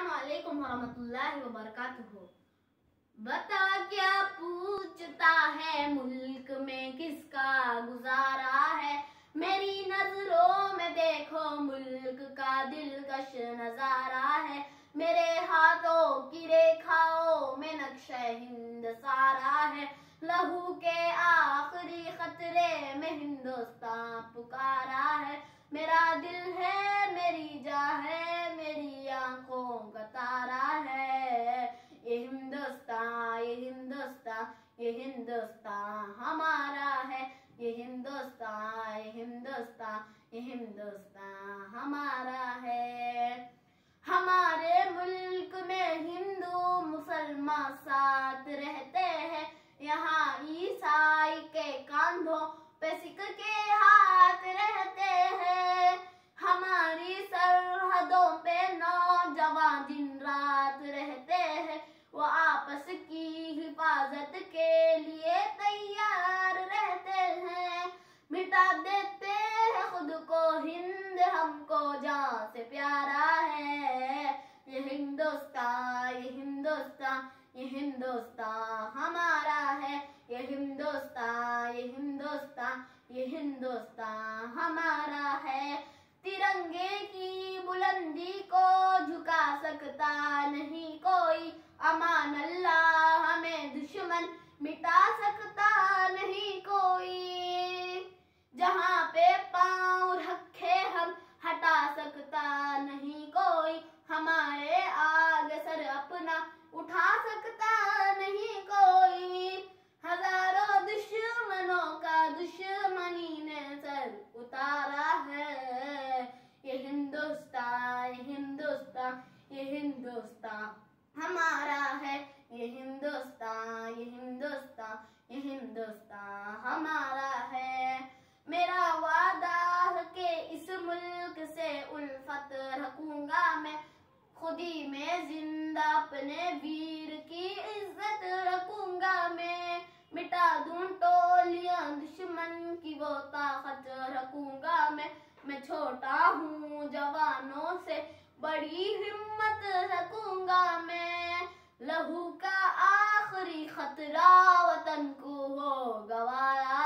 अस्सलामुअलैकुम वरहमतुल्लाहि वबरकातुहू। बता क्या पूछता है मुल्क में किसका गुजारा है, मेरी नजरों में देखो मुल्क का दिलकश नजारा है, मेरे हाथों की रेखाओं में नक्शे हिंद सारा है, लहू के आखिरी खतरे में हिंदुस्तान पुकारा है, मेरा दिल है मेरी जान है मेरी आंखों का तारा है, ये हिंदुस्तान ये हिंदुस्तान ये हिंदुस्तान हमारा है, ये हिंदुस्तान ये हिंदुस्तान ये हिंदुस्तान हमारा है। हमारे मुल्क में हिंदू मुसलमान साथ रहते हैं, यहाँ ईसाई के कांधों पे सिख के हाथ रहते हैं, हमारी सरहदों पे नौजवान दिन रात रहते हैं, वो आपस की हिफाजत के लिए तैयार रहते हैं, मिटा देते हैं खुद को हिंद हमको जान से प्यारा है, ये हिंदुस्तान ये हिंदुस्तान ये हिंदुस्तान हमारा है, ये हिंदुस्तान ये हिंदुस्तान ये हिंदुस्तान हमारा है। तिरंगे की बुलंदी को झुका सकता नहीं कोई, अमान अल्लाह हमें दुश्मन मिटा सकता नहीं कोई, जहाँ पे पाँव रखे हम हटा सकता नहीं कोई, हमारे आगे सर अपना उठा सकता नहीं कोई, हजारों दुश्मनों का दुश्मनी ने सर उतारा है, ये हिंदुस्तान ये हिंदुस्तान ये हिंदुस्तान हमारा है, ये हिंदुस्तान ये हिंदुस्तान ये हिंदुस्तान हमारा है। मेरा वादा है कि इस मुल्क से उल्फत रखूंगा मैं, खुदी में जिंदा अपने वीर की इज्जत रखूंगा मैं, मिटा दूं टोलियां दुश्मन की वो ताकत रखूंगा मैं छोटा हूँ जवानों से बड़ी हिम्मत रखूंगा मैं, लहू का आखिरी खतरा वतन को हो गवाया